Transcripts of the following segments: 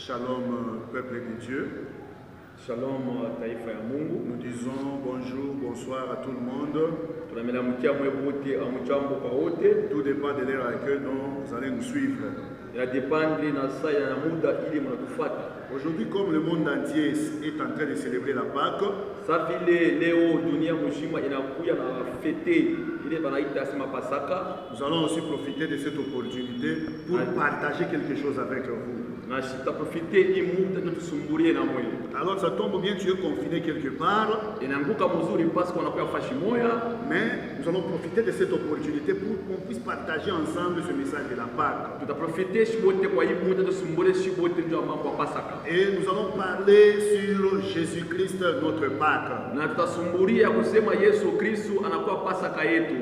Shalom, peuple de Dieu. Shalom, taifa ya Mungu. Nous disons bonjour, bonsoir à tout le monde. Tunamelamukia mwebuti amujambo kwa wote. Tout dépend de l'heure à laquelle vous allez nous suivre. Inadepende na saa na muda ili mnatufuata. Aujourd'hui, comme le monde entier est en train de célébrer la Pâque, Sa vile leo dunia mzima inakuya na fete ile banaita sema Pasaka. nous allons aussi profiter de cette opportunité pour partager quelque chose avec vous. Na sitaprofite hii muda tutusumbulie na mwili. Alors ça tombe bien, tu es confiné quelque part, Inaanguka mzuri parce qu'on a fashi moya, mais nous allons profiter de cette opportunité pour qu'on puisse partager ensemble ce message de la Pâque. tutaprofite shibote kwa hii muda tusumbule shibote ndio mambo ya Pasaka. Et nous allons parler sur Jésus-Christ, notre Pâque. Na tutasumbulia kusema Yesu Kristo anakuwa Pasaka yetu.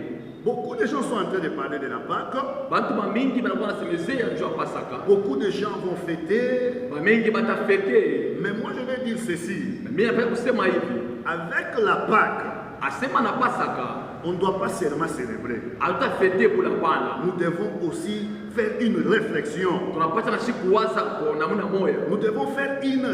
Beaucoup de gens sont en train de parler de la Pâque. Bantu bamingi banakuwa nasemezea njoo Pasaka. Beaucoup de gens vont fêter. Bamingi batafete. Mais moi je vais dire ceci. Mimi napenda kusema hivi. Avec la Pâque, Asema na Pasaka, on ne doit pas seulement célébrer. hatutafete kula Bwana. Nous devons aussi faire une réflexion. Tunapata na kuwaza kwa namna moja. Nous devons faire une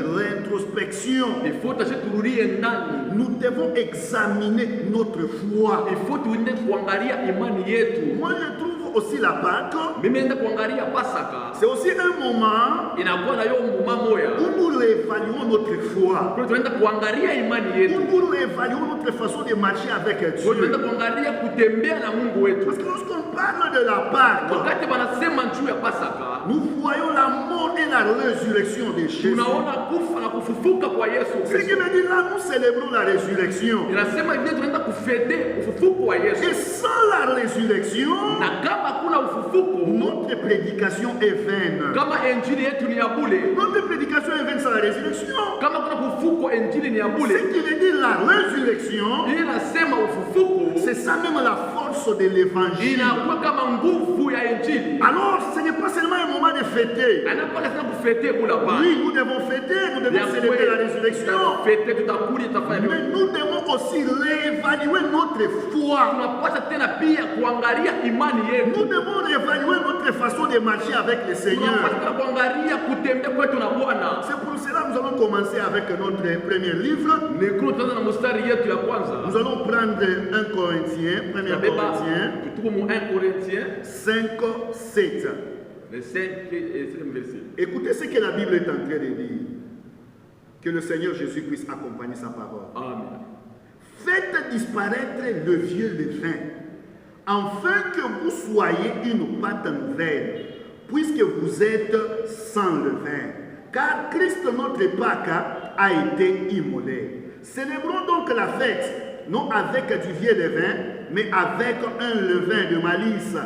rétrospection. Il faut tururie ndani. Nous devons examiner notre foi. Il faut tuende kuangalia imani yetu. Moi je trouve aussi la Pâque, Mimi naenda kuangalia Pasaka. c'est aussi un moment Inakuwa na yo mbuma moya. où nous réévaluons notre foi. Kwa tunaenda kuangalia imani yetu. Où nous réévaluons notre façon de marcher avec Kwa Dieu. tunaenda kuangalia kutembea na Mungu wetu. Parce que lorsqu'on parle de la Pâque, Wakati wanasema juu ya Pasaka, nous voyons la mort et la résurrection de Jésus. tunaona kufa na kufufuka kwa Yesu Ce qui Kristo. veut dire là, nous célébrons la résurrection. Inasema hivi tunaenda kufete ufufuko wa Yesu. Et sans la résurrection, Na kama kuna ufufuko, notre prédication est vaine. kama injili yetu ni ya bure, Notre prédication est vaine sans la résurrection. kama kuna ufufuko injili ni ya Ce bure, qui veut dire la résurrection, ili nasema ufufuko c'est ça même la force de l'évangile. inakuwa kama nguvu ya injili. Alors, ce n'est pas seulement un moment de fêter. Anapaka sana kufete kula Bwana. Oui, nous devons fêter, nous devons célébrer la résurrection. Fete tutakuli tutafanya Mais nini? nous devons aussi réévaluer notre foi. Tunapaswa tena pia kuangalia imani yetu. Nous devons réévaluer notre façon de marcher avec le Seigneur. Tunapaswa kuangalia kutembea kwetu na Bwana. C'est pour cela que nous allons commencer avec notre premier livre. Nikuru tuanza na mstari yetu ya kwanza. Nous allons prendre 1 Corinthiens, 1 Corinthiens Tuko mu 1 Corinthiens 5, 7. le 5 et 7 verset. Écoutez ce que la Bible est en train de dire. Que le Seigneur Jésus puisse accompagner sa parole. Amen. Faites disparaître le vieux levain, afin que vous soyez une pâte nouvelle, puisque vous êtes sans levain. Car Christ notre Pâque a été immolé. Célébrons donc la fête, non avec du vieux levain, mais avec un levain de malice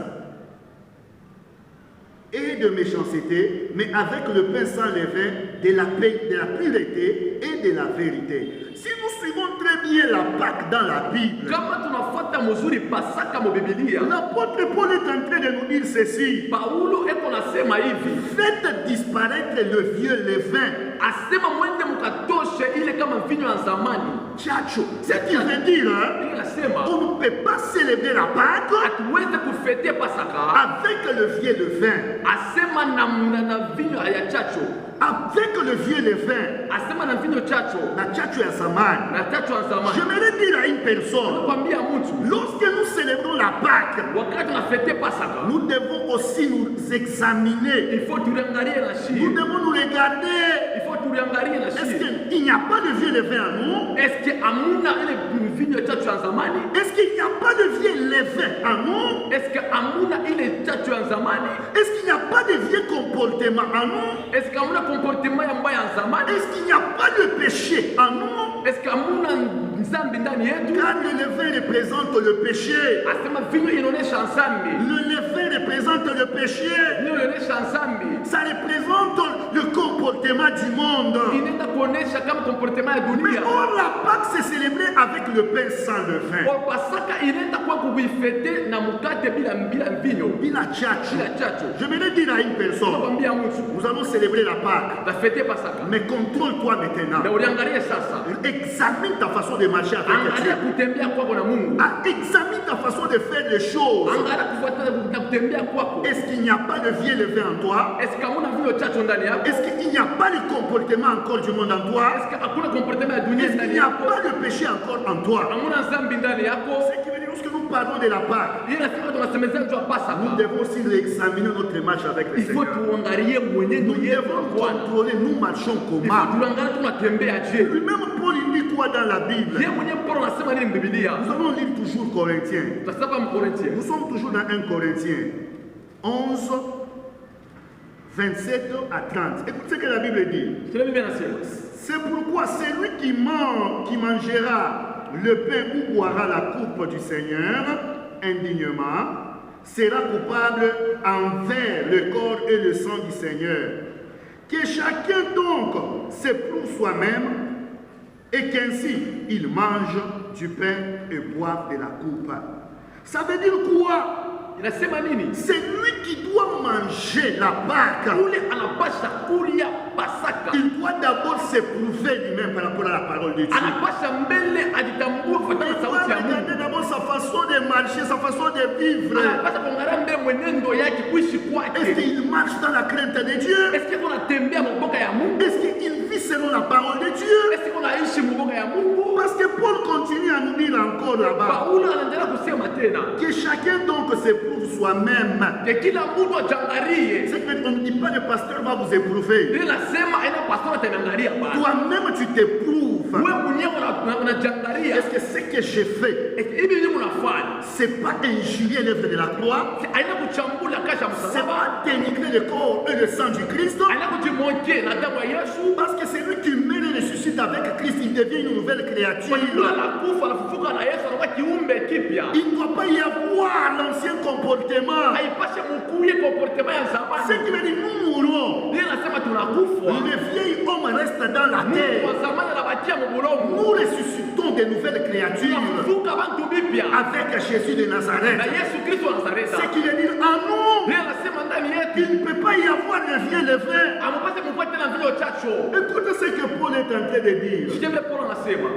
et de méchanceté, mais avec le pain sans levain de la paix, de la pureté et de la vérité. Si nous suivons très bien la Pâque dans la Bible, Kama tunafuata mzuri Pasaka mu Biblia, l'apôtre Paul est en train de nous dire ceci. Paulo eko nasema hivi, Faites disparaître le vieux levain. asema mwende mkatoshe ile kama mvinyo ya zamani. Tchatcho. Ce qui veut dire, hein, Ile nasema on ne peut pas célébrer la Pâque hatuweze kufete Pasaka avec le vieux levain. asema na vinyo ya chacho, Avec le vieux levain. asema na vinyo chacho La tchatcho ya zamani. na chacho ya zamani. J'aimerais dire à une personne, Kwambia mtu lorsque nous célébrons la Pâque, wakati tunafete Pasaka, nous devons aussi nous examiner. il faut tuliangalie na Nous shii, devons nous regarder. il faut tuliangalie na Est-ce shii. qu'il n'y a pas de vieux levain en nous? Est-ce que amuna ile vinyo chacho ya zamani? Est-ce qu'il n'y a pas de vieux levain en nous? Est-ce que amuna ile chacho ya zamani? Est-ce qu'il n'y a pas de vieux comportement en nous? Est-ce que amuna comportement ya mbaya ya zamani? Est-ce qu'il n'y a pas de péché en nous? Est-ce que amuna nzambi ndani yetu? Car le levain représente le péché. Asema vinyo inaonesha nzambi. Le levain représente le péché. Vinyo inaonesha nzambi. Ça représente le comportement du monde. Inaenda kuonesha kama comportement ya Mais dunia. or, la Pâque s'est célébrée avec le pain sans levain. Kwa Pasaka inaenda kwa kuifete na mkate bila mvinyo. Bila chacho. Bila chacho. Je vais le dire à une personne. Nakwambia mtu, Nous allons célébrer la Pâque. tafete Pasaka. Mais contrôle-toi maintenant. Na uliangalie sasa. Examine ta façon de marcher avec Angalia Dieu. kutembea kwako na Mungu. Examine ta façon de faire les choses. Angalia kufuatana na kutembea kwako. Est-ce qu'il n'y a pas de vieux levain en toi? Est-ce que una vile chacho ndani yako? Est-ce qu'il n'y a pas le comportement encore du monde en toi? Est-ce que hakuna comportement ya dunia Est-ce qu'il ndani n'y a yako? pas de péché encore en toi? Hamuna dhambi ndani yako? Ce qui veut dire lorsque nous parlons de la Pâque, Hii nasema tunasemezea juu ya nous Pasaka. devons aussi examiner notre marche avec le Il faut Seigneur. tuangalie mwenendo Nous yetu devons kwa Bwana. contrôler, nous marchons Il faut comment? tuangalie tunatembea je. Lui-même Paul il dit quoi dans la Bible? Yeye mwenyewe Paulo anasema nini Biblia? Nous allons lire toujours Corinthiens. Tutasema Mkorintho. Nous sommes toujours dans 1 Corinthiens 11, 27 à 30. Écoutez ce que la Bible dit. Kile Biblia inasema. C'est pourquoi celui qui mangera le pain ou boira la coupe du Seigneur indignement sera coupable envers le corps et le sang du Seigneur. Que chacun donc s'éprouve soi-même et qu'ainsi il mange du pain et boive de la coupe. Ça veut dire quoi? Inasema nini? C'est lui qui doit manger la Pâque. Ule anapasha kulia Pasaka. Il doit d'abord s'éprouver lui-même par rapport à la parole de Dieu. Anapasha mbele ajitambue kufuatana Il na doit sauti ya Mungu. regarder d'abord sa façon de marcher, sa façon de vivre. Anapasha kuangalia mbele mwenendo yake kuishi Est-ce kwake. qu'il marche dans la crainte de Dieu? Est-ce que unatembea mboka ya Mungu? Est-ce qu'il vit selon la parole de Dieu? Est-ce que unaishi mboka ya Mungu? Parce que Paul continue à nous dire encore là-bas Paulo anaendelea kusema tena. que chacun donc s'éprouve soi-même. Ya kila mtu ajangalie. C'est qu'on ne dit pas le pasteur va vous éprouver. Ile nasema aina pastor ataniangalia bana. Toi-même tu t'éprouves. Wewe mwenyewe unajangalia. Est-ce que ce que j'ai fait, Hivi ndivyo unafanya. c'est pas injurier l'œuvre de la croix? Aina kuchambula kasha C'est msalaba. pas dénigrer le corps et le sang du Christ? Aina kujimonje na damu ya Yesu. Parce que celui qui meurt et ressuscite avec Christ, il devient une nouvelle créature. Kwa anakufa anafufuka na Yesu anakuwa kiumbe kipya. Il ne doit pas y avoir l'ancien comportement. Haipashe mkuye comportement ya Ce zamani. qui veut dire nous mourons. Ile nasema tunakufa. Le vieil homme reste dans la Mungu terre. wa zamani anabakia mbulongo. Nous ressuscitons de nouvelles créatures Tunafufuka bantu bipya. avec Jésus de Na Nazareth. Yesu Kristo wa Nazareta. Ce qui veut dire en nous, Ile nasema ndani yetu. il ne peut pas y avoir le vieux levain. Amupase mkuwa tena vile chacho. Écoutez ce que Paul est en train de dire. Sikia vile Paulo anasema.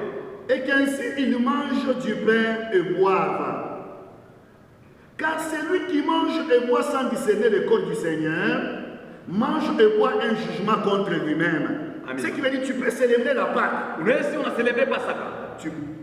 Et qu'ainsi il mange du pain et boive. Car celui qui mange et boit sans discerner le corps du Seigneur, mange et boit un jugement contre lui-même. Amen. Ce qui veut dire que tu peux célébrer la Pâque. Unaweza unacelebre Pasaka.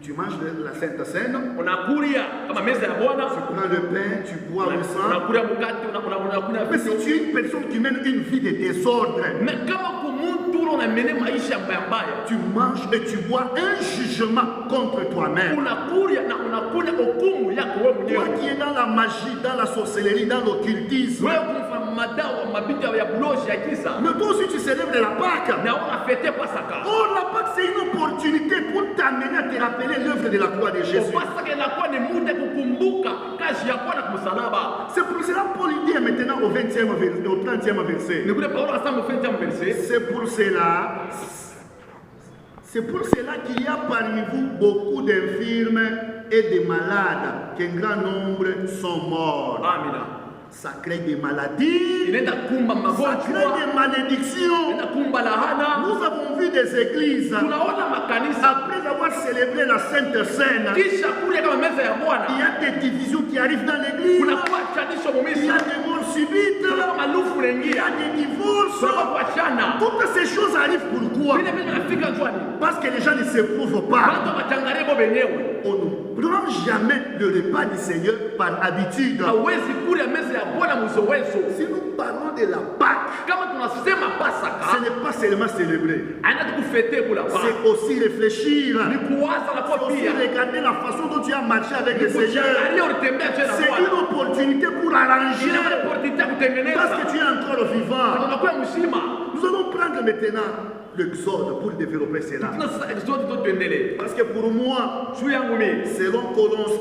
Tu manges la Sainte Seine, Unakulia kama meza ya Bwana. tu prends le pain, tu bois le sang. Unakulia mkate, unakunya Mais si vitu. tu es une personne qui mène une vie de désordre, Mais kama kumuntu unamene maisha mbaya mbaya. tu manges et tu bois un jugement contre toi-même. Unakulia na unakunya hukumu yako wewe Toi mwenyewe. qui es dans la magie, dans la sorcellerie, dans l'occultisme, Wewe kumfa madawa mabija ya bloji ya kisa. mais toi aussi tu célèbres la Pâque. Na unafete Pasaka. Or, la Pâque, c'est une opportunité pour t'amener à te rappeler l'œuvre de la croix de Jésus. Pasaka inakuwa ni muda kukumbuka kazi ya Bwana kumsalaba. C'est pour cela que Paul dit maintenant au 20e verset, au 30e verset. Ni kule Paulo anasema mfete mverse. C'est pour cela qu'il y a parmi vous beaucoup d'infirmes et de malades, qu'un grand nombre sont morts. Amina. Ça crée des maladies, Inaenda kumba ça crée magonjwa. des malédictions. Inaenda kumba lahana. Nous avons vu des églises, Tunaona makanisa après avoir célébré la Sainte Seine, kisha kulia kama meza ya il Bwana. y a des divisions qui arrivent dans l'église. Kunakuwa chanisho Il y a mumisa. des morts subites, Kuna malufu il y naingia. a des divorces. Kuna kuachana. Toutes ces choses arrivent pourquoi? Vile vile vinafika njwani. Parce que les gens ne s'éprouvent pas. Watu wachangalie bo wenyewe. On ne prend jamais le repas du Seigneur par habitude. Hawezi kula meza ya Bwana mzowezo. Si nous parlons de la Pâque, Kama tunasema ce Pasaka, n'est pas seulement célébrer, aina tukufete kula pa. c'est aussi réfléchir. Ni kuwaza na C'est kwa aussi pia. regarder la façon dont tu as marché avec le Seigneur. Kuchangalia ulitembea je na C'est une Bwana. opportunité pour arranger Ina opportunity ya parce kutengeneza. que tu es encore vivant. Unakuwa mzima. Nous allons prendre maintenant l'Exode pour développer cela. Tunasema zote tuendelee. Parce que pour moi, Juu yangu mimi. selon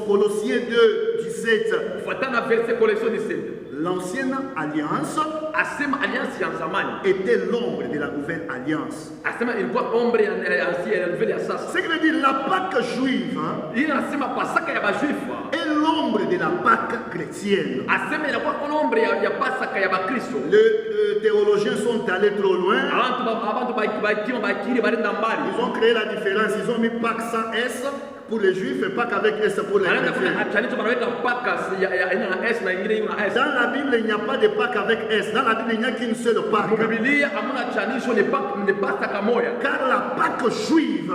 Colossiens 2, 17, Kufuatana verse Kolosio 17. l'ancienne alliance asema alliance ya zamani était l'ombre de la nouvelle alliance. asema ilikuwa ombre ya nouvelle ya sasa. Ce qui veut dire la Pâque juive Hii anasema Pasaka ya Bajuifa est l'ombre de la Pâque chrétienne. asema inakuwa ombre ya Pasaka ya Bakristo. Les théologiens sont allés trop loin. Abantu bakiri barenda mbali. Ils ont créé la différence. Ils ont mis Pâque sans S pour les juifs et Pâque avec S pour les chrétiens. Dans la Bible, il n'y a pas de Pâque avec S. Dans la Bible, il n'y a qu'une seule Pâque. Car la Pâque juive,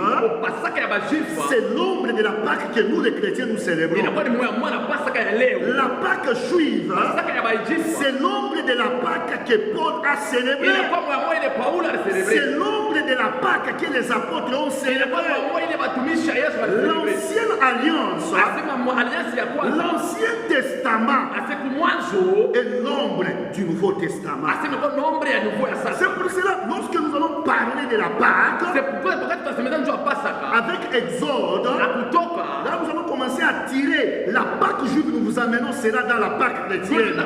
c'est l'ombre de la Pâque que nous les chrétiens nous célébrons. La Pâque juive, c'est l'ombre de la Pâque que Paul a célébrée. C'est l'ombre de la Pâque que les apôtres ont célébrée. L'ancienne alliance, l'Ancien Testament est l'ombre du Nouveau Testament. C'est pour cela, lorsque nous allons parler de la Pâque, avec Exode, là nous allons commencer à tirer la Pâque juive, nous vous amenons cela dans la Pâque chrétienne.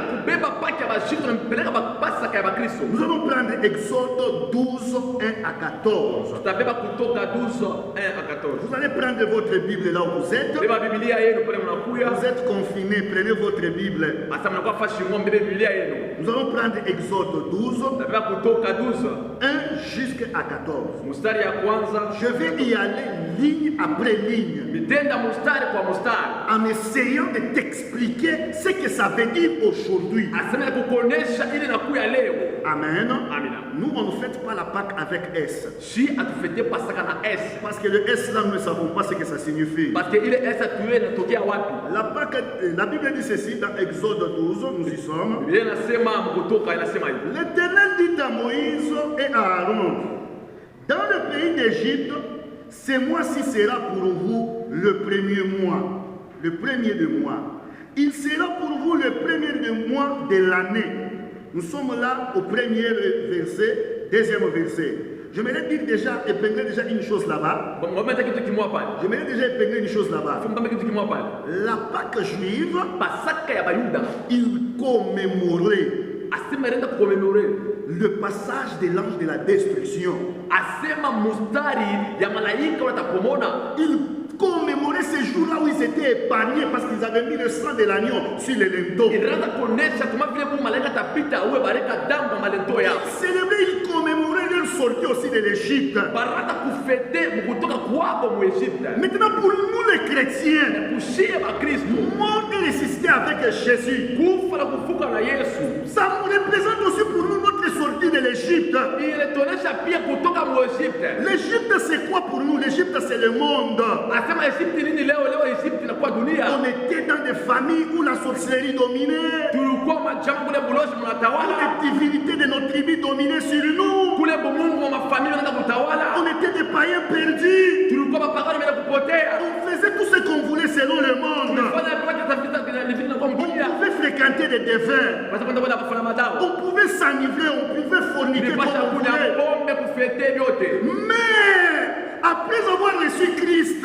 Nous allons prendre Exode 12, 1 à 14. Vous allez prendre votre Bible là où vous êtes. Vous êtes confinés, prenez votre Bible. Nous allons prendre Exode 12, 1 jusqu'à 14. Je vais y aller ligne après ligne, en essayant de t'expliquer ce que ça veut dire aujourd'hui. Amen. Nous, on ne fête pas la Pâque avec S. Parce que le S là, nous ne savons pas ce que ça signifie. La Pâque, la Bible dit ceci dans Exode 12, nous y sommes. L'Éternel dit à Moïse et à Aaron, dans le pays d'Égypte, ce mois-ci sera pour vous le premier mois, le premier de mois. Il sera pour vous le premier de mois de l'année. Nous sommes là au premier verset, deuxième verset. J'aimerais dire déjà, épingler déjà une chose là-bas. J'aimerais déjà épingler une chose là-bas. La Pâque juive, il commémorait le passage de l'ange de la destruction. Il commémorait ces jours-là où ils étaient épargnés parce qu'ils avaient mis le sang de l'agneau sur les linteaux. Célébrer, il commémorait leur sortie aussi de l'Égypte. Maintenant, pour nous les chrétiens, mort et ressuscité avec Jésus, ça représente aussi pour nous notre sortie de l'Égypte. L'Égypte, c'est quoi pour nous? L'Égypte, c'est le monde. On était dans des familles où la sorcellerie dominait, où les divinités de notre tribu dominaient sur nous. On était des païens perdus. On faisait tout ce qu'on voulait selon le monde. On pouvait fréquenter des devins. On pouvait s'enivrer, on pouvait forniquer comme on voulait. Mais après avoir reçu Christ,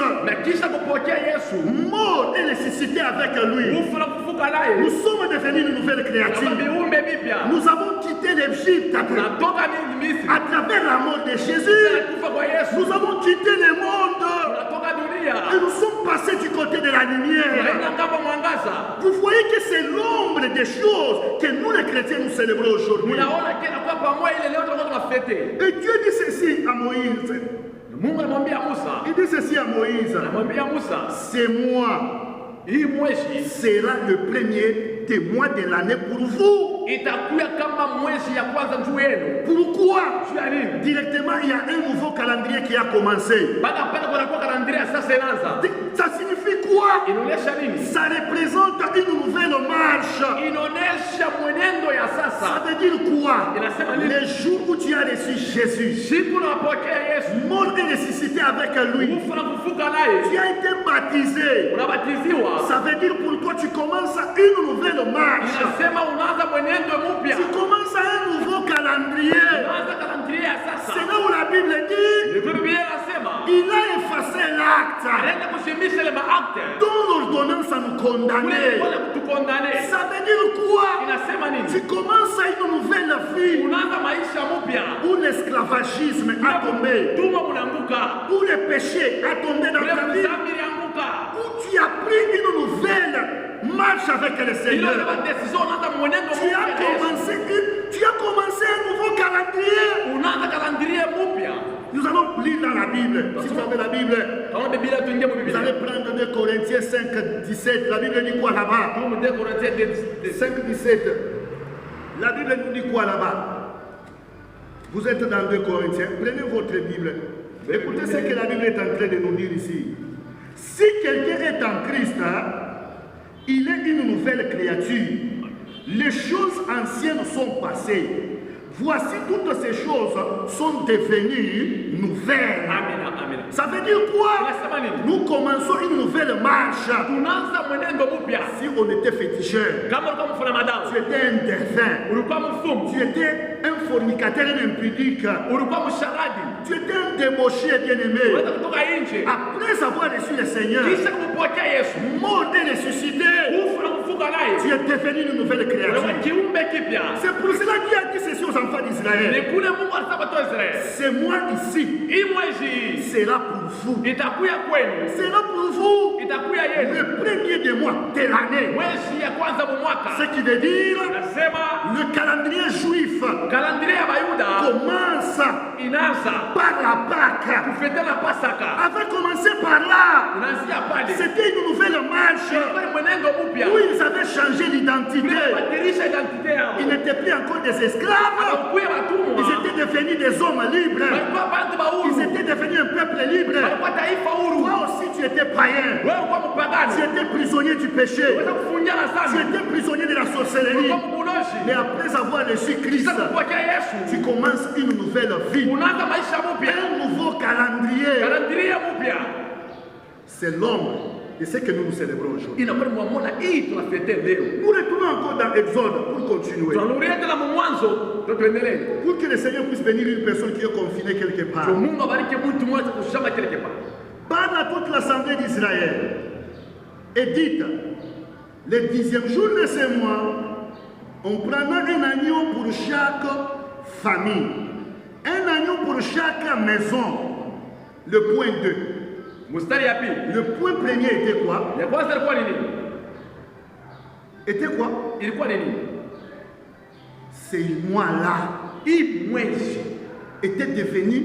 mort et ressuscité avec lui, nous sommes devenus une nouvelle créature. Nous avons quitté l'Égypte à travers la mort de Jésus. Nous avons quitté le monde et nous sommes passés du côté de la lumière. Vous voyez que c'est l'ombre des choses que nous les chrétiens nous célébrons aujourd'hui. Et Dieu dit ceci à Moïse. Il dit ceci à Moïse. C'est moi. Sera le premier témoin de l'année pour vous. Pourquoi? Directement, il y a un nouveau calendrier qui a commencé. Ça signifie quoi? Ça représente une nouvelle marche. Ça veut dire quoi? Le jour où tu as reçu Jésus, mort et ressuscité avec lui, tu as été baptisé. Ça veut dire pour toi, tu commences une nouvelle marche. Tu commences un nouveau calendrier. C'est là où la Bible dit il a effacé l'acte dont l'ordonnance commence à nous condamner. Ule kutukondane. Ça veut dire quoi? Inasema nini? Tu commences à une nouvelle vie Unaanza maisha mpya. où l'esclavagisme a tombé, Tuma unaanguka. où le péché a tombé dans Ule ta vie, dhambi ilianguka. où tu as pris une nouvelle marche avec le Ile Seigneur. ndio decision unaanza mwenendo Tu as commencé un nouveau calendrier. Unaanza kalandirie mpya. Nous allons lire dans la Bible. Si vous avez la Bible, Kama Biblia tuingie mu vous Biblia. allez prendre 2 Corinthiens 5, 17. La Bible dit quoi là-bas? Tumu 2 Corinthiens 5, 17. La Bible nous dit quoi là-bas? Vous êtes dans 2 Corinthiens. Prenez votre Bible. Écoutez ce que la Bible est en train de nous dire ici. Si quelqu'un est en Christ, il est une nouvelle créature. Les choses anciennes sont passées. Voici toutes ces choses sont devenues nouvelles. Amen, amen. Ça veut dire quoi? Nous commençons une nouvelle marche. Tunaanza mwenendo mpya. Si on était féticheur, Kama ulikuwa mfuna madawa, tu étais un défunt, ulikuwa mfumu, tu étais un fornicateur, un impudique, ulikuwa msharadi, tu étais un débauché bien-aimé. unaweza kutoka nje. Après avoir reçu le Seigneur, Kisha kumpokea Yesu, mort et ressuscité, ufu na kufuka naye. tu es devenu une nouvelle créature. Unakuwa kiumbe kipya. C'est pour cela qu'il a dit ceci aux enfants Ni d'Israël. kule Mungu alisema kwa Israeli. C'est moi ici, Hii mwezi c'est là pour vous. itakuya kwenu. C'est là pour vous. Itakuya yenu. Le premier des mois de l'année. Mwezi ya kwanza mu mwaka. Ce qui veut dire, Nasema le calendrier juif kalendria ya Bayuda commence inaanza par la Pâque. kufeta na Pasaka. Avait commencé par là. Inaanzia pale. C'était une nouvelle marche Ilikuwa ni mwenendo mpya. où ils avaient changé l'identité. Kubadilisha identite yao. Ils n'étaient plus encore des esclaves. Hawakuwa watumwa. Ils étaient devenus des hommes libres. Walikuwa bantu ba Ils huru. étaient devenus un peuple libre. Walikuwa taifa huru. Toi aussi, tu étais païen. Wewe ulikuwa Tu mpagani. étais prisonnier du péché. Unaweza kufungia na Tu sana. étais prisonnier de la sorcellerie. Ulikuwa mbuloshi. Mais après avoir reçu Christ, Kisha kupokea Yesu. tu commences une nouvelle vie. Unaanza maisha mpya. Un nouveau calendrier. Kalendria mpya. C'est l'ombre de ce que nous nous célébrons aujourd'hui. Inakuwa ni mwamona hii tunafete leo. Nous retournons encore dans Exode pour continuer. Tunarudia tena mwanzo tuendelee. Pour que le Seigneur puisse bénir une personne qui est confinée quelque part. Kwa Mungu abariki mtu mmoja kushamba kile kipa. Parle à toute l'assemblée d'Israël et dites, le 10e jour de ce mois, on prendra un agneau pour chaque famille, un agneau pour chaque maison. Le point 2. Mstari ya pili. Le point premier était quoi? Ya kwanza ilikuwa ni nini? Était quoi? Ilikuwa ni nini? Ces mois-là Hii mwezi était devenu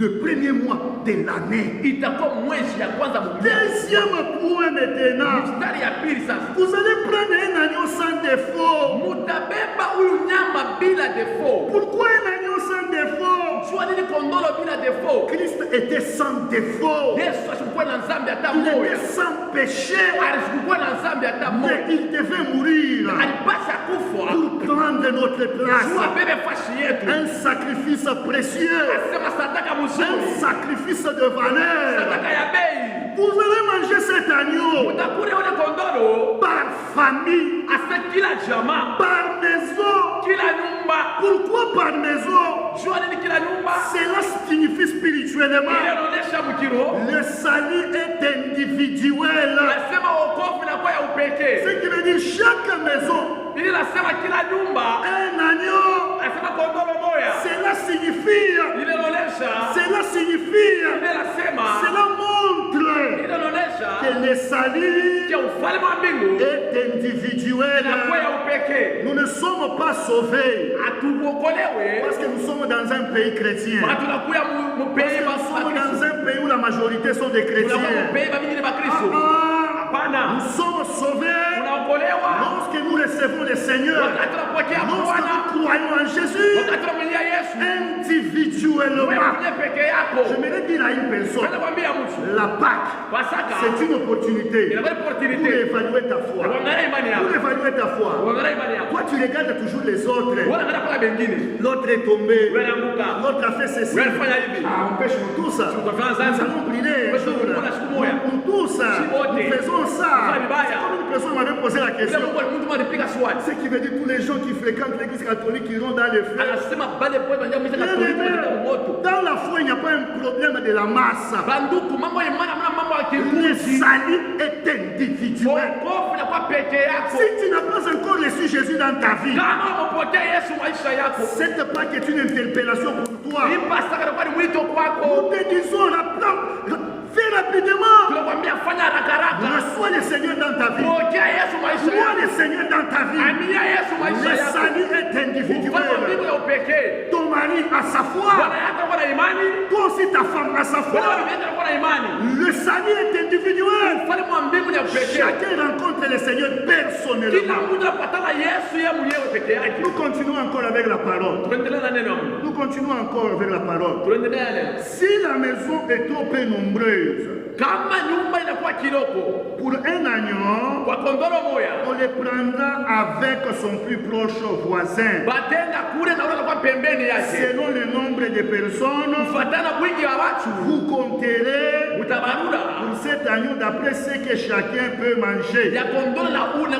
le premier mois de l'année. itakuwa mwezi ya kwanza mwaka. Deuxième point maintenant. Mstari ya pili sasa. Vous allez prendre un agneau sans défaut. Mutabeba huyu nyama bila defo. Pourquoi un agneau sans défaut? Jua nini kondolo bila defo? Christ était sans défaut. Yesu asikuwa na dhambi hata Il moja. était sans péché. Asikuwa na dhambi hata Mais moja. il devait mourir Alipasha kufa. pour prendre notre place. Jua bebe fashi yetu. Un sacrifice précieux. Asema sadaka Un mzuri. sacrifice de valeur. Sadaka ya bei. Vous allez manger cet agneau Utakula ule kondolo. par famille, Asa kila jamaa. par maison. Kila nyumba. Pourquoi par maison? Jua nini kila nyumba? Cela signifie spirituellement. Inaonyesha mkiro. Le salut est individuel. Nasema wokovu inakuwa ya upekee. Ce qui veut dire chaque maison, Ili nasema kila nyumba. un agneau. Nasema kondolo moya. Cela signifie, Inaonyesha. cela signifie, Inasema. cela montre Inaonyesha. que le salut Kia ufalme wa mbingu. est individuel. Inakuwa ya upekee. Nous ne sommes pas sauvés Hatuokolewe. parce que nous sommes dans un pays chrétien. Watu tunakuya Parce mupei que ba nous sommes dans un pays où la majorité sont des Tunakuwa chrétiens. mupei ba mingi ni ba Kristo. Nous Hapana. sommes sauvés Unaokolewa. lorsque nous recevons le Seigneur. Wakati tunapokea Lorsque Bwana. nous croyons en Jésus Wakati tunamlilia Yesu. individuellement. Wewe mwenyewe peke yako. J'aimerais dire à une personne, Kwenda kwambia mtu. la Pâque, Pasaka. c'est une opportunité Inakuwa pour opportunity. évaluer ta foi. Uangalie imani Pour yako. évaluer ta foi. Uangalie imani yako. Toi, tu regardes toujours les autres. Unaangalia kwa wengine. L'autre est tombé. Wewe anguka. L'autre a fait ceci. Wewe alifanya hivi. Ah, empêche-nous tous ça. Tukafanya Nous sasa. allons brûler. Wewe tukakula siku moja. Nous tous, wote. nous faisons ça. Tufanye vibaya. C'est comme une personne m'avait posé la Kila question. mtu alipiga swali. Ce qui veut dire tous les gens qui fréquentent l'église catholique, qui iront dans les feux. Anasema pale pale ndio mwisho Bien katoliki aimé, ndio moto. dans la foi, il n'y a pas un problème de la masse. banduku mambo ya imani hamna mambo ya Le kikundi. salut est individuel. Wokovu inakuwa peke yako. Si tu n'as pas encore reçu Jésus dans ta vie, Kama umepokea Yesu maisha yako, ce n'est pas que c'est une interpellation pour toi. hii pasaka inakuwa ni mwito kwako. Nous te disons, fais rapidement. Tunakwambia fanya haraka haraka. Reçois le Seigneur dans ta vie. Pokea Yesu maisha Vois yako. le Seigneur dans ta vie. Amia Yesu maisha Le yako. salut est Ufanye individuel. mbingu ya upekee. Ton mari a sa foi. Bwana yako anakuwa na imani. Toi aussi ta femme a sa foi. Bwana wako anakuwa na imani. Le salut est individuel. Ufanye mwa mbingu ya upekee. Chacun rencontre le Seigneur Kila personnellement. mtu anapatana Yesu yeye mwenyewe peke yake. Nous continuons encore avec la parole. Tuendelee na neno la Mungu. Nous continuons encore avec la parole. Tuendelee na neno. Si la maison est trop peu nombreuse, Kama nyumba inakuwa kiloko pour un agneau, kwa kondoro moya, on le prendra avec son plus proche voisin. batenda kule na wale kwa pembeni yake. Selon le nombre de personnes, Kufuatana wingi wa watu, vous compterez utabarura pour cet agneau d'après ce que chacun peut manger. ya kondoro na ule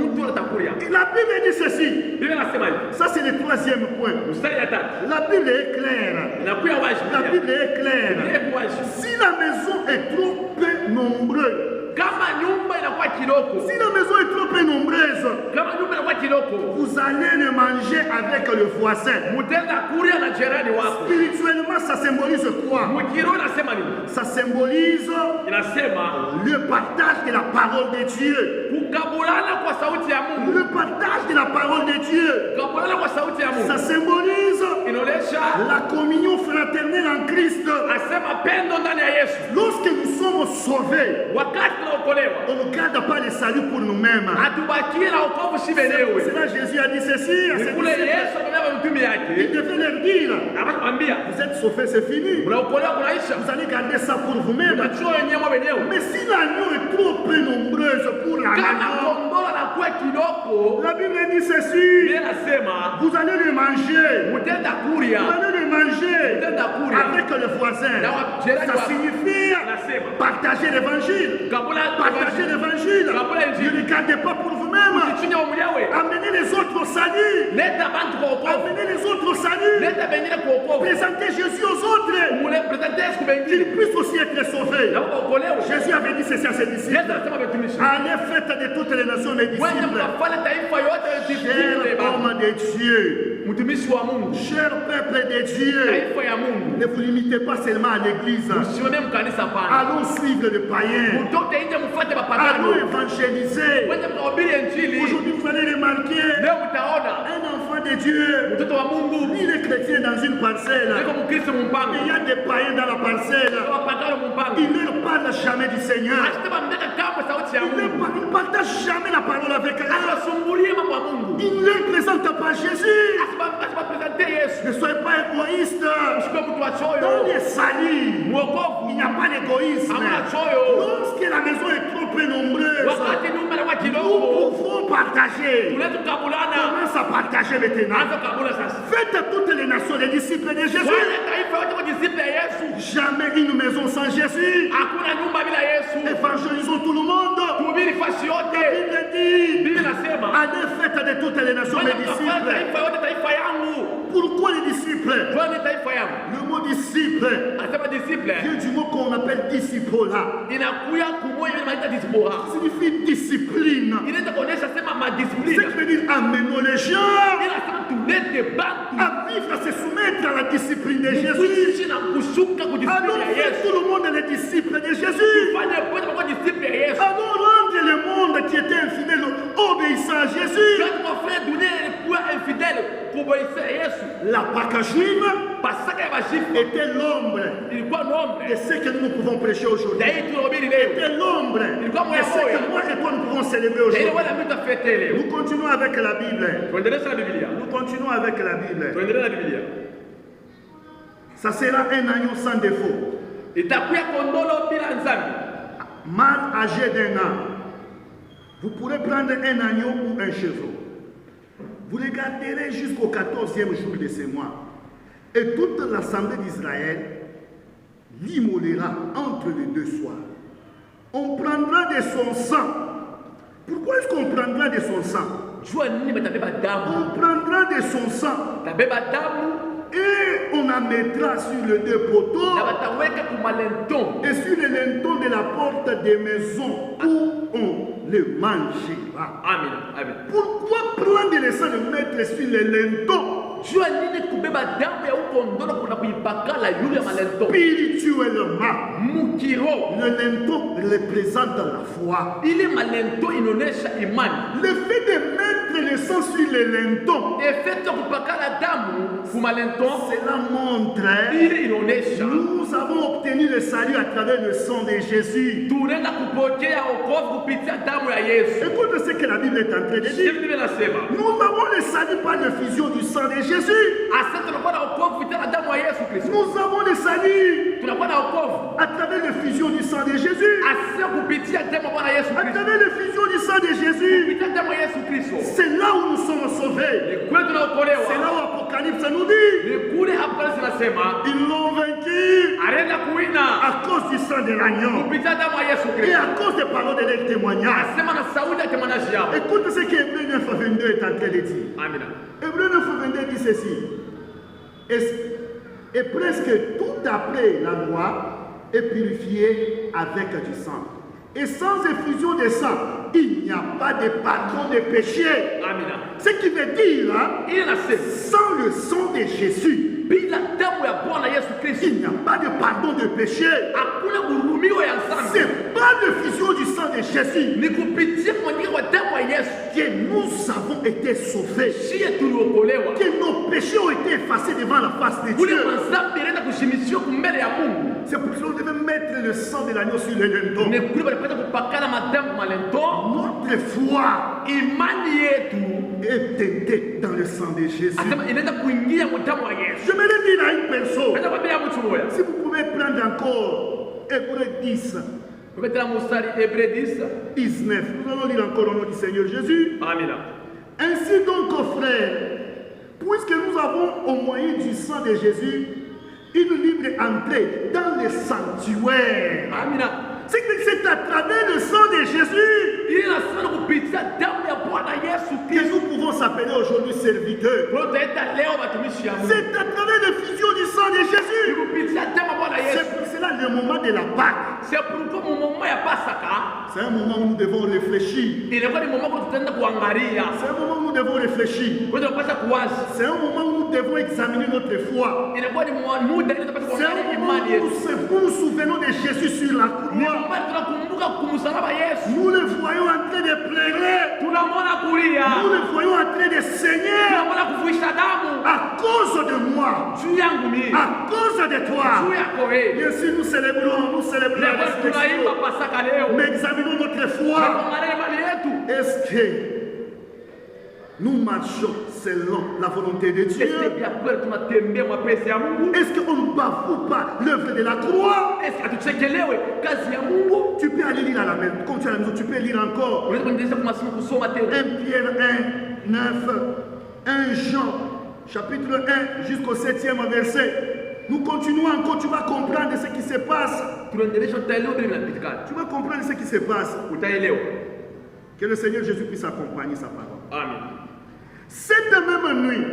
mtu atakulia. La Bible dit ceci. Biblia inasema hivi. Ça, c'est le troisième point. Mstari ya 3. La Bible est claire. Inakuwa wazi. La Bible est claire. Biblia wazi. Si la maison est trop peu nombreuse, Kama nyumba inakuwa kiloko, si la maison est trop peu nombreuse, kama nyumba inakuwa kiloko, vous allez le manger avec le voisin. mtenda kulia na jirani wako. Spirituellement, ça symbolise quoi? Mkiro inasema nini? Ça symbolise Inasema le partage de la parole de Dieu. kukabulana kwa sauti ya Mungu. Le partage de la parole de Dieu. Kukabulana kwa sauti ya Mungu. Ça symbolise Inaonesha la communion fraternelle en Christ. asema pendo ndani ya Yesu. Lorsque nous sommes sauvés, Wakati tunaokolewa, on ne garde pas le salut pour nous-mêmes. hatubakie na wokovu si wenyewe. C'est là Jésus a dit ceci à ses Kule disciples. Yesu amebeba mtume Il yake, devait leur dire, akamwambia vous êtes sauvés, c'est fini. unaokolewa kunaisha. Vous allez garder ça pour vous-même. Unachua wenyewe wenyewe. Mais si l'agneau est trop peu nombreuse pour Kama l'agneau, kondoo anakuwa kidogo, la Bible dit ceci, Biblia inasema vous allez le manger. mtenda kulia, Vous allez le manger mtenda kulia avec le voisin. Ça signifie Anasema partager l'évangile. kabula Partager l'évangile. Ne le gardez pas pour vous-même. Chini ya mwenyewe, Amenez les autres au salut. leta bantu kwa wokovu, Amenez les autres au salut. leta bengine kwa wokovu, Présentez Jésus aux autres. mule presente Yesu Qu'ils bengine puissent aussi être sauvés. na waokolewe. Jésus avait dit ceci à ses disciples. Yesu anasema betumishi, Allez, faites de toutes les nations mes wende disciples. mkafanya taifa yote Cher tifu homme de Dieu, mtumishi wa Mungu, cher peuple de Dieu, taifa ya Mungu. ne vous limitez pas seulement à l'église. Usione mkanisa pana, Allons suivre le païen. mtoke nje mfuate Allons mapagano, évangéliser. wende mkahubiri injili. Aujourd'hui, vous allez remarquer Leo mtaona un enfant de Dieu. mtoto wa Mungu Il est chrétien dans une parcelle. yuko Mkristo Mais mumpango, il y a des païens dans la parcelle. wapagano mumpango, Ils ne parlent jamais du Seigneur. asitema mneka kamwe sauti ya Mungu, Ils ne partagent jamais la parole avec eux. asasumbulie mambo ya Mungu, Ils ne leur présentent pas Jésus. asibapresente Yesu. Ne soyez pas égoïstes. Usikuwe mtu wa Dans choyo, les salis, il mwokovu n'y a pas d'égoïsme. hamna choyo. Lorsque la maison est trop peu nombreuse, Wakati nyumba inakuwa nous kidogo, pouvons partager. tunaweza tukabulana, Commence à partager maintenant. anza kabula sasa. Faites toutes les nations les disciples de Jésus. Wale taifa wote kwa disciple ya Yesu, Jamais une maison sans Jésus. hakuna nyumba bila Yesu. Évangélisons tout le monde. Tuhubiri fasi La yote. Bible dit, Biblia inasema allez faites de toutes les nations wende les mkafanya disciples. taifa yote taifa yangu. Pourquoi les disciples? Twende taifa yangu. Le mot disciple Anasema disciple vient du mot qu'on appelle discipola. inakuya kumoja ile inaitwa disipora. Ça signifie discipline. Inaweza kuonesha sema Ce madiscipline. qui veut dire amenons les gens Inasema tulete bantu à vivre, à se soumettre à la discipline de Jésus. kuishi na kushuka kudisipline Allons ya faire Yesu. tout le monde les disciples de Jésus. Fanye pote kwa disipline ya Yesu. Allons rendre le monde qui était infidèle obéissant à Jésus. Kati wafanya dunia ilikuwa infidèle kuboisa Yesu. La Pâque juive Pasaka ya Bashifu était l'ombre ilikuwa nombre. de ce que nous pouvons prêcher aujourd'hui. Na hii tunahubiri leo. Était l'ombre de ce que moi et toi nous pouvons célébrer Na ile aujourd'hui. wala mtu afete leo. Nous continuons avec la Bible. Tuendelee na Biblia. Nous continuons avec la Bible. Tuendelee na Biblia. Ça sera un agneau sans défaut. Itakuya kondolo bila nzambi. Mâle âgé d'1 an. Vous pourrez prendre un agneau ou un chevreau. Vous le garderez jusqu'au 14e jour de ce mois. Et toute l'assemblée d'Israël l'immolera entre les deux soirs. On prendra de son sang. Pourquoi est-ce qu'on prendra de son sang? Jua nini batabeba damu? On prendra de son sang Tabeba damu Et on en mettra sur les deux poteaux na bataweka kumalenton et sur les lintons de la porte des maisons où on le mangera. amen amen Pourquoi prendre le sang de mettre sur les lintons? jua nini kubeba damu ya ukondolo kuna kuipakala yule ya malenton Spirituellement, mukiro le linton représente la foi. ile malenton inaonesha imani Le fait de mettre le sang sur les lintons, efeto ya kupakala damu kumalenton cela montre ile inaonesha nous avons obtenu le salut à travers le sang de Jésus. tunaenda kupokea wokovu kupitia damu ya Yesu. Écoute ce que la Bible est en train de dire. Biblia inasema Nous avons le salut par l'effusion du sang de Jésus. asante, tunakuwa na wokovu kupitia na damu ya Yesu Kristo. Nous avons le salut Tunakuwa na wokovu à travers l'effusion du sang de Jésus. asante kupitia damu ya Bwana Yesu À Kristo. travers l'effusion du sang de Jésus. Kupitia damu ya Yesu Kristo. C'est là où nous sommes sauvés. Ni kule C'est tunaokolewa. là où Apocalypse nous dit. Ni kule hapa zinasema Ils l'ont vaincu anaenda kuwina à cause du sang de l'agneau kupitia damu ya Yesu et Kristo. à cause des paroles de leur témoignage. Asema na sauti ya temanaji yao. Écoute ce que Hébreu 9:22 est en train de dire. Amina. Hébreu 9:22 dit ceci. Et presque tout après la loi est purifié avec du sang. Et sans effusion de sang, il n'y a pas de pardon de péché. Amina. Ce qui veut dire, Ile nasema sans le sang de Jésus, bila damu ya Bwana Yesu Kristo il n'y a pas de pardon de péché. hakuna kuhurumiwa ya dhambi. C'est pas l'effusion du sang de Jésus Ni kupitia kumwagika kwa damu ya Yesu que nous avons été sauvés, shie tuliokolewa. que nos péchés ont été effacés devant la face de Kule Dieu. mazambi inaenda kushimishwa kumbele ya Mungu. C'est pour cela qu'on devait mettre le sang de l'agneau sur les lintons. Ni kule walipata kupakana madamu malento. Notre foi Imani yetu est teintée dans le sang de Jésus. asema inaenda kuingia mu damu ya Yesu. Je me le dis à une personne. Naenda kwambia mtu mmoja. Si vous pouvez prendre encore Hébreu 10, Kumetela mstari Hebreu 10. 19. Nous allons lire encore au nom du Seigneur Jésus. Amina. Ainsi donc, frères, puisque nous avons au moyen du sang de Jésus une libre entrée dans le sanctuaire. Amina. C'est à travers le sang de Jésus Ile nasema kupitia damu ya Bwana Yesu que Kristo. nous pouvons s'appeler aujourd'hui serviteurs. Tutaita leo watumishi ya Mungu. C'est à travers l'effusion du sang de Jésus. Kupitia damu ya Bwana C'est Yesu. pour cela le moment de la Pâque. C'est pourquoi mu moment ya Pasaka C'est un moment où nous devons réfléchir. inakuwa ni moment kwa tutaenda kuangalia. C'est un moment où nous devons réfléchir. Kwa tunapaswa kuwaza. C'est un moment où nous devons examiner notre foi. Inakuwa ni muda ile tunapaswa C'est un kuangalia moment imani où yetu. nous nous souvenons de Jésus sur la Ni croix. moment tunakumbuka kumsalaba Yesu. Nous le voyons en train de pleurer. Tunamwona kulia. Nous le voyons en train de saigner. Tunamwona kuvuisha damu. À cause de moi. Juu yangu mimi. À cause de Juu toi. yako wewe. Bien sûr, nous célébrons la Leo tunaimba résurrection. Pasaka leo. Mais examinons notre foi. Tuangalie imani yetu. Est-ce que nous marchons selon la volonté de Dieu? Est-ce que kweli tunatembea mapenzi ya Mungu? Est-ce qu'on ne bafoue pas l'œuvre de la croix? Est-ce que hatuchekelewe kazi ya Mungu? Tu peux aller lire à la maison. Comme tu es à la maison, tu peux lire encore. Unaweza kuendelea kwa masomo kusoma 1 tena. Pierre 1, 9, 1 Jean, chapitre 1 jusqu'au 7e verset. Nous continuons encore, tu vas comprendre ce qui se passe. Tunaendelea tutaelewa bila inapitikana. Tu vas comprendre ce qui se passe. Utaelewa. Que le Seigneur Jésus puisse accompagner sa parole. Amen. Cette même nuit,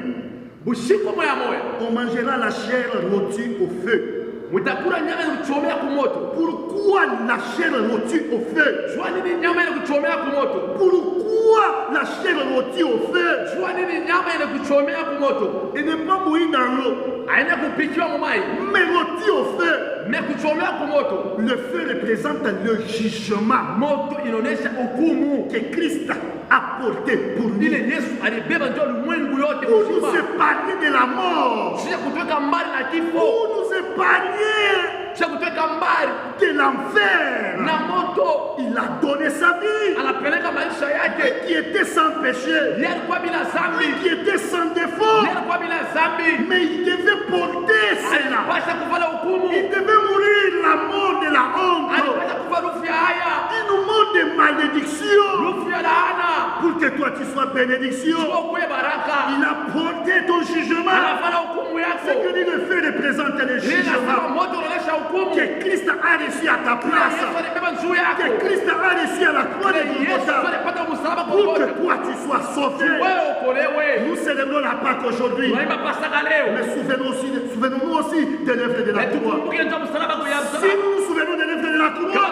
Bushiko moya moya. on mangera la chair rôtie au feu. Mutakula nyama ya kuchomea kwa moto. Pourquoi la chair rôtie au feu? Jua nini nyama ya kuchomea kwa moto? Pourquoi la chair rôtie au feu? Jua nini nyama ya kuchomea kwa moto? Elle n'est pas bouillie dans l'eau, Haina kupikiwa mumai. mais rôtie au feu. Mais kuchomea kwa moto. Le feu représente le jugement Moto inaonesha hukumu. que Christ a porté pour nous. Ile Yesu alibeba ndio ulimwengu yote Pour nous mzima. épargner de la mort. Sio kutoka mbali na kifo. Pour nous épargner Sio kutoka mbali de l'enfer. na moto. Il a donné sa vie. Anapeleka maisha yake. Qui était sans péché. Yeye alikuwa bila dhambi. Qui était sans défaut. Yeye alikuwa bila dhambi. Mais il devait porter cela. Alipasha kufanya hukumu. Il devait mourir la mort de la honte. Alipasha kufa rufu ya haya. Une mort de malédiction. Rufu ya laana. Pour que toi tu sois bénédiction. Sio kuwe baraka. Il a porté ton jugement. Anafanya hukumu Ce yako. que dit le feu représente le Yeye anasema jugement. moto unaonesha cha hukumu. que Christ a reçu à ta Kile place, Yesu alibeba juu que yako. Christ a reçu à la croix de Kile Yesu Golgotha, alipata msalaba pour que Golgotha. toi tu sois sauvé. Wewe ukolewe. Nous célébrons la Pâque aujourd'hui, Tunaimba Pasaka leo. mais souvenons-nous aussi de l'œuvre de la croix. Tukumbuke ndio msalaba kwa Si msalaba. nous nous souvenons de l'œuvre de la croix,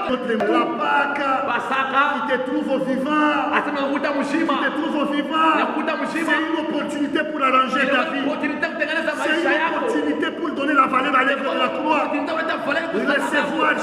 la Pâque Pasaka qui te trouve au vivant, asema nakuta mshima. qui te trouve au vivant, Nakuta mshima. c'est une opportunité pour arranger ta vie. Opportunité kutengeneza C'est maisha une yako. opportunité pour donner la valeur à l'œuvre de la croix. Opportunité kuleta valeur kwa Recevoir